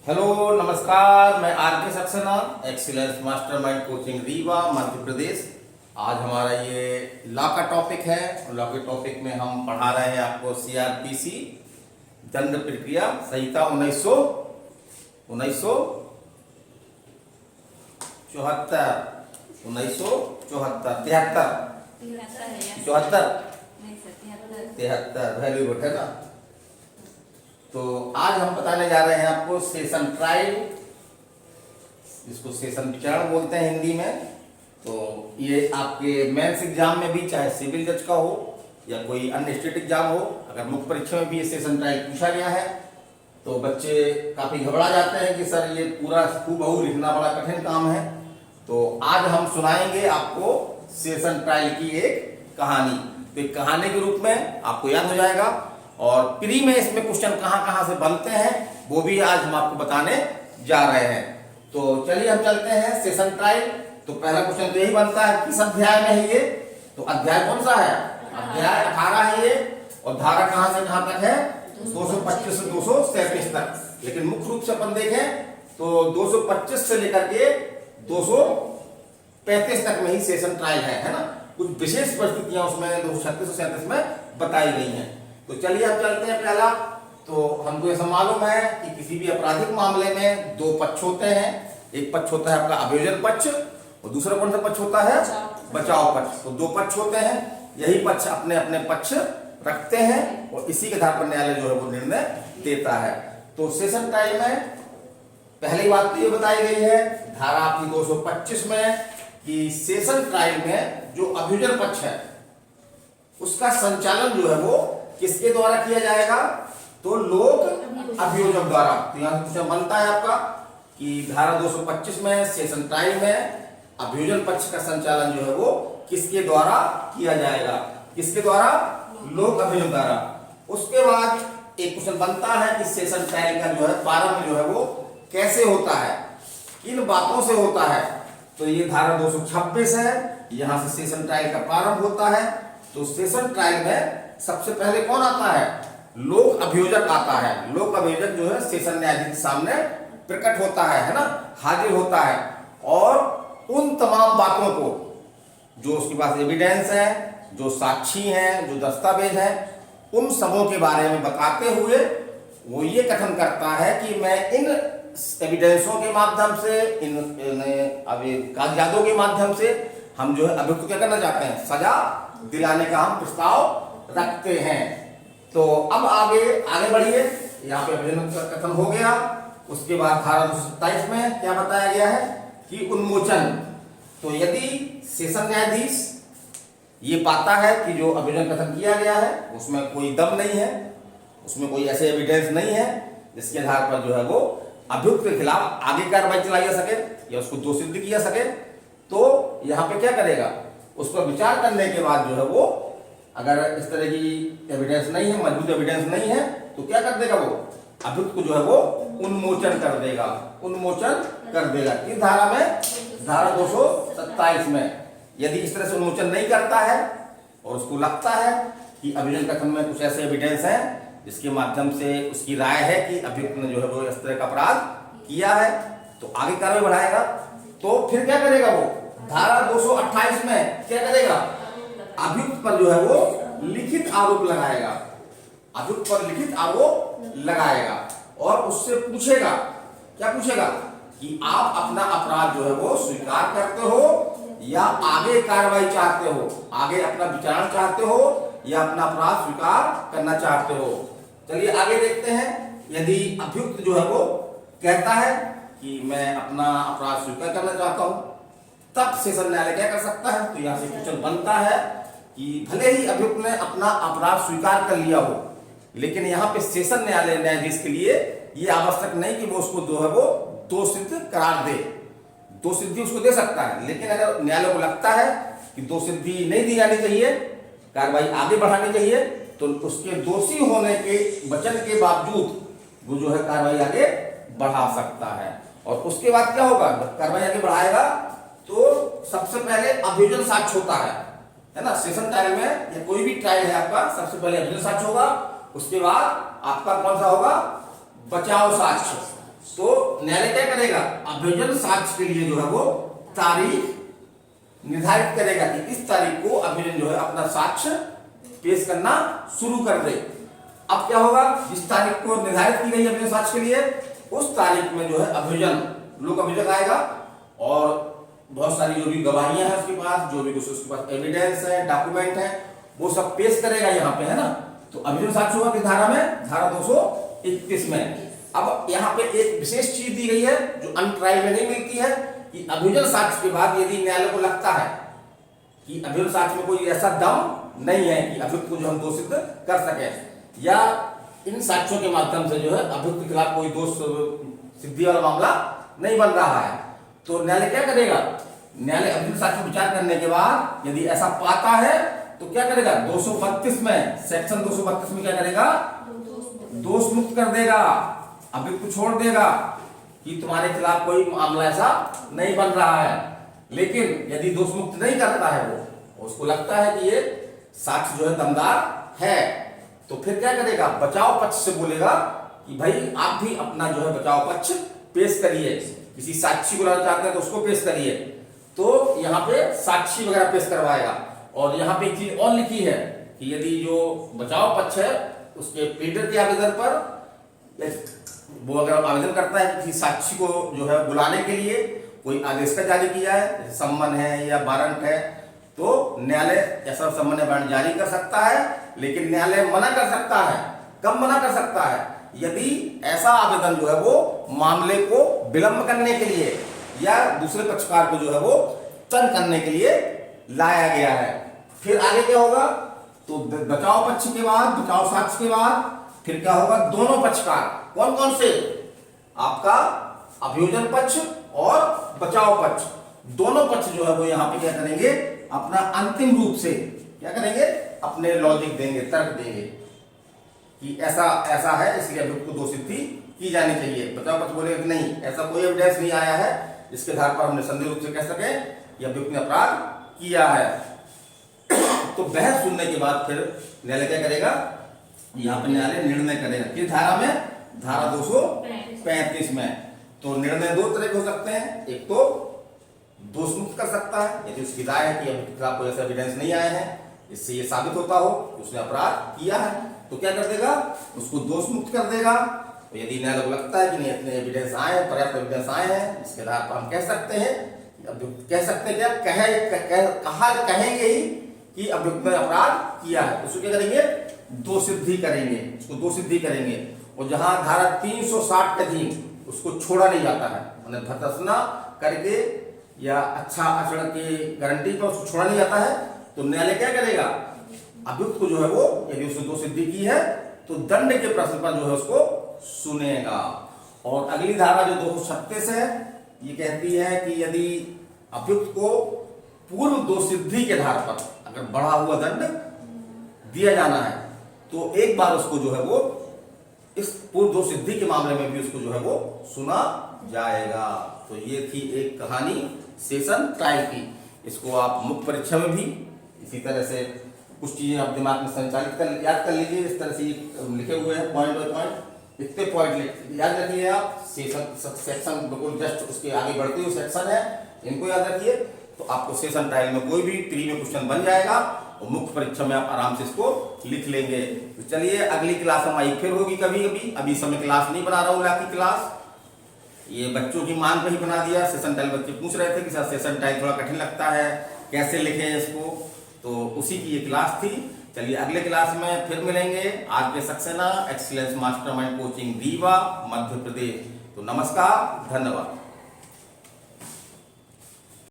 Hello नमस्कार, मैं R K Saxena, excellence mastermind coaching Rewa Madhya Pradesh. आज हमारा ये लॉ का टॉपिक है। लॉ के टॉपिक में हम पढ़ा रहे हैं आपको सीआरपीसी दंड प्रक्रिया संहिता 1973 वेरी गुड है ना। तो आज हम बताने जा रहे हैं आपको सेशन ट्रायल, जिसको सेशन विचारण बोलते हैं हिंदी में। तो ये आपके मेंस एग्जाम में भी, चाहे सिविल जज का हो या कोई अन्य स्टेट एग्जाम हो, अगर मुख्य परीक्षा में भी ये सेशन ट्रायल पूछा गया है तो बच्चे काफी घबरा जाते हैं कि सर ये पूरा हूबहू लिखना बड़ा कठिन काम है। तो आज हम सुनाएंगे आपको सेशन ट्रायल की एक कहानी। तो एक कहानी के रूप में आपको याद हो जाएगा, और प्री में इसमें क्वेश्चन कहां कहां से बनते हैं वो भी आज हम आपको बताने जा रहे हैं। तो चलिए हम चलते हैं सेशन ट्रायल। तो पहला क्वेश्चन तो यही बनता है, किस अध्याय में है ये? तो अध्याय कौन सा है? अध्याय 18 है ये। और धारा कहां से कहां तक है? 225 से 237 तक। लेकिन मुख्य रूप से अपन देखें तो 225 से लेकर के 235 तक में ही सेशन ट्रायल है ना। कुछ विशेष परिस्थितियां उसमें 236 और 37 में बताई गई हैं। तो चलिए अब चलते हैं। पहला तो हमको ऐसा मालूम है कि किसी भी आपराधिक मामले में दो पक्ष होते हैं। एक पक्ष होता है आपका अभियोजन पक्ष और दूसरा कौन सा पक्ष होता है? बचाव पक्ष। तो दो पक्ष होते हैं, यही पक्ष अपने अपने पक्ष रखते हैं और इसी के आधार पर न्यायालय जो है वो निर्णय देता है। तो सेशन ट्रायल में पहली बात तो ये बताई गई है धारा आपकी 225 में कि सेशन ट्रायल में जो अभियोजन पक्ष है उसका संचालन जो है वो किसके द्वारा किया जाएगा? तो लोक अभियोजक द्वारा। तो यहां से क्वेश्चन बनता है आपका कि धारा 225 में सेशन ट्रायल में अभियोजन पक्ष का संचालन जो है वो किसके द्वारा किया जाएगा? किसके द्वारा? लोक अभियोजक द्वारा। उसके बाद एक क्वेश्चन बनता है कि सेशन ट्रायल का जो है प्रारंभ जो है वो कैसे होता है, किन बातों से होता है? तो ये धारा 226 है, यहां से सेशन ट्रायल का प्रारंभ होता है। तो सेशन ट्रायल में सबसे पहले कौन आता है? लोक अभियोजक आता है। लोक अभियोजक जो है सेशन न्यायाधीश के सामने प्रकट होता है ना, हाजिर होता है और उन तमाम बातों को जो उसके पास एविडेंस है, जो साक्षी हैं, जो दस्तावेज हैं, उन सबों के बारे में बताते हुए वो ये कथन करता है कि मैं इन एविडेंसों के माध्यम से, इन कागजातों के माध्यम से हम जो है अभियुक्त को क्या करना चाहते हैं? सजा दिलाने का हम प्रस्ताव रखते हैं। तो अब आगे बढ़िए। यहाँ पे अभियोजन का कथन हो गया। उसके बाद धारा 227 में क्या बताया गया है कि उन्मोचन। तो यदि सेशन न्यायाधीश ये पाता है कि जो अभियोजन कथन किया गया है उसमें कोई दम नहीं है, उसमें कोई ऐसे एविडेंस नहीं है जिसके आधार पर जो है वो अभियुक्त के खिलाफ आगे कार्रवाई चलाई जा सके या उसको दोषी सिद्ध किया सके, तो यहाँ पे क्या करेगा? उस पर विचार करने के बाद जो है वो अगर इस तरह की एविडेंस नहीं है, मजबूत एविडेंस नहीं है, तो क्या कर देगा? वो अभियुक्त को जो है वो उन्मोचन कर देगा। उन्मोचन कर देगा किस धारा में? धारा 227 में। यदि इस तरह से उन्मोचन नहीं करता है और उसको लगता है कि अभियोजन कथन में कुछ ऐसे एविडेंस है जिसके माध्यम से उसकी राय है कि अभियुक्त ने जो है वो इस तरह का अपराध किया है, तो आगे कार्रवाई बढ़ाएगा। तो फिर क्या करेगा? वो धारा 228 में क्या करेगा? अभियुक्त पर जो है वो लिखित आरोप लगाएगा। अभियुक्त पर लिखित आरोप लगाएगा और उससे पूछेगा, क्या पूछेगा? कि आप अपना अपराध जो है वो स्वीकार करते हो या आगे कार्रवाई चाहते हो, आगे अपना विचारण चाहते हो या अपना अपराध स्वीकार करना चाहते हो। चलिए आगे देखते हैं। यदि अभियुक्त जो है वो कहता है कि मैं अपना अपराध स्वीकार करना चाहता हूं, तब सेशन न्यायालय क्या कर सकता है? तो यहां से क्वेश्चन बनता है कि भले ही अभियुक्त ने अपना अपराध स्वीकार कर लिया हो, लेकिन यहाँ पे सेशन न्यायालय न्यायाधीश के लिए ये आवश्यक नहीं कि वो उसको जो है वो दोषसिद्ध करार दे। दोषसिद्धि उसको दे सकता है, लेकिन अगर न्यायालय को लगता है कि दोषसिद्धि नहीं दी जानी चाहिए, कार्रवाई आगे बढ़ानी चाहिए, तो उसके दोषी होने के वचन के बावजूद वो जो है कार्रवाई आगे बढ़ा सकता है। और उसके बाद क्या होगा? कार्रवाई आगे बढ़ाएगा तो सबसे पहले अभियोजन साक्ष्य होता है ना। सेशन ट्रायल में या कोई भी ट्रायल है आपका, सबसे पहले अभियोजन साक्ष्य होगा, उसके बाद आपका कौन सा होगा? बचाव साक्ष्य। तो न्यायालय क्या करेगा, अभियोजन साक्ष्य के लिए जो है वो तारीख निर्धारित करेगा कि इस तारीख को अभियोजन जो है अपना साक्ष्य पेश करना शुरू कर दे। अब क्या होगा, जिस तारीख को निर्धारित की गई है अभियोजन साक्ष्य के लिए, उस तारीख में जो है अभियोजन लोक अभियोजक आएगा और बहुत सारी जो भी गवाहियां हैं उसके पास, जो भी कुछ उसके पास एविडेंस है, डॉक्यूमेंट है, वो सब पेश करेगा यहाँ पे, है ना। तो अभियोजन साक्ष्य होगा किस धारा में, धारा 231 में। अब यहाँ पे एक विशेष चीज दी गई है जो अन्य ट्रायल में नहीं मिलती है, कि अभियोजन साक्ष्य के बाद यदि न्यायालय को लगता है कि अभियोजन साक्ष्य में कोई ऐसा दम नहीं है कि अभियुक्त को जो हम दोषित कर सके, या इन साक्ष्यों के माध्यम से जो है अभियुक्त के खिलाफ कोई दोष सिद्धि वाला मामला नहीं बन रहा है, तो न्यायालय क्या करेगा, न्यायालय अभियुक्त साक्ष्य विचार करने के बाद यदि ऐसा पाता है तो क्या करेगा, 232 में, सेक्शन 232 में क्या करेगा, दोष मुक्त कर देगा, अभियुक्त को छोड़ देगा कि तुम्हारे खिलाफ कोई मामला ऐसा नहीं बन रहा है। लेकिन यदि दोष मुक्त नहीं करता है वो, उसको लगता है कि ये साक्ष्य जो है दमदार है, तो फिर क्या करेगा, बचाव पक्ष से बोलेगा कि भाई आप भी अपना जो है बचाव पक्ष पेश करिए, किसी साक्षी को लाना चाहते हैं तो उसको पेश करिए। तो यहाँ पे साक्षी वगैरह पेश करवाएगा। और यहाँ पे एक चीज और लिखी है कि यदि जो बचाव पक्ष है उसके प्लीडर के आवेदन पर वो अगर आवेदन करता है किसी साक्षी को जो है बुलाने के लिए, कोई आदेश का जारी किया है, जैसे सम्मन है या वारंट है, तो न्यायालय ऐसा सम्मन या वारंट जारी कर सकता है। लेकिन न्यायालय मना कर सकता है। कब मना कर सकता है, यदि ऐसा आवेदन जो है वो मामले को विलंब करने के लिए या दूसरे पक्षकार को जो है वो तंग करने के लिए लाया गया है। फिर आगे क्या होगा, तो बचाव पक्ष के बाद, बचाव साक्ष्य के बाद फिर क्या होगा, दोनों पक्षकार, कौन कौन से, आपका अभियोजन पक्ष और बचाव पक्ष, दोनों पक्ष जो है वो यहाँ पे क्या करेंगे, अपना अंतिम रूप से क्या करेंगे, अपने लॉजिक देंगे, तर्क देंगे कि ऐसा ऐसा है, इसलिए अभियुक्त को दोषसिद्धि की जानी चाहिए। बचाव पक्ष बोलेगा कि नहीं, ऐसा कोई एविडेंस नहीं आया है जिसके आधार पर हमने संदेह रूप से कह सके कि अभियुक्त ने अपराध किया है। तो बहस सुनने के बाद फिर न्यायालय क्या करेगा, यहाँ पर न्यायालय निर्णय करेगा किस धारा में, धारा 235 में। तो निर्णय दो तरह के हो सकते हैं, एक तो दोष मुक्त कर सकता है यदि उसकी राय है कि अभियुक्त के खिलाफ कोई ऐसा एविडेंस नहीं आया है, इससे ये साबित होता हो कि उसने अपराध किया है, तो क्या कर देगा, उसको दोष मुक्त कर देगा। तो यदि न्यायालय को लगता है कि नहीं, इतने एविडेंस आए हैं, पर्याप्त एविडेंस आए हैं, इसके आधार पर हम कह सकते हैं, कह सकते हैं क्या, कहेंगे ही कि अभियुक्त ने अपराध किया है, उसको क्या करेंगे, दोषसिद्धि करेंगे, उसको दोषसिद्धि करेंगे। और जहां धारा 360 के अधीन उसको छोड़ा नहीं जाता है, मतलब भर्त्सना करके या अच्छा आचरण की गारंटी पर उसको छोड़ा नहीं जाता है, तो न्यायालय क्या करेगा, अभियुक्त को जो है वो यदि उसने दोषसिद्धि की है तो दंड के प्रश्न पर जो है उसको सुनेगा। और अगली धारा जो 236 है, ये कहती है कि यदि अभियुक्त को पूर्व दोषसिद्धि के आधार पर अगर बढ़ा हुआ दंड दिया जाना है तो एक बार उसको जो है वो इस पूर्व दोषसिद्धि के मामले में भी उसको जो है वो सुना जाएगा। तो ये थी एक कहानी सेशन ट्रायल की। इसको आप मुख्य परीक्षा में भी इसी तरह से कुछ चीजें आप दिमाग में संचालित कर याद कर लीजिए। इस तरह से लिखे हुए हैं पॉइंट बाय पॉइंट, इतने पॉइंट याद रखिए आप। सेक्शन बिल्कुल जस्ट उसके आगे बढ़ते हुए सेक्शन है, इनको याद रखिए तो आपको सेशन ट्रायल में कोई भी प्री में क्वेश्चन बन जाएगा और मुख्य परीक्षा में आप आराम से इसको लिख लेंगे। तो चलिए अगली क्लास हमारी फिर होगी कभी कभी, अभी समय क्लास नहीं बना रहा हूँ आपकी क्लास, ये बच्चों की मांग पे ही बना दिया। सेशन टाइल बच्चे पूछ रहे थे कि सर सेशन टाइल थोड़ा कठिन लगता है, कैसे लिखें इसको, तो उसी की ये क्लास थी। चलिए अगले क्लास में फिर मिलेंगे। आज के Saxena excellence mastermind coaching Rewa Madhya Pradesh. तो नमस्कार, धन्यवाद।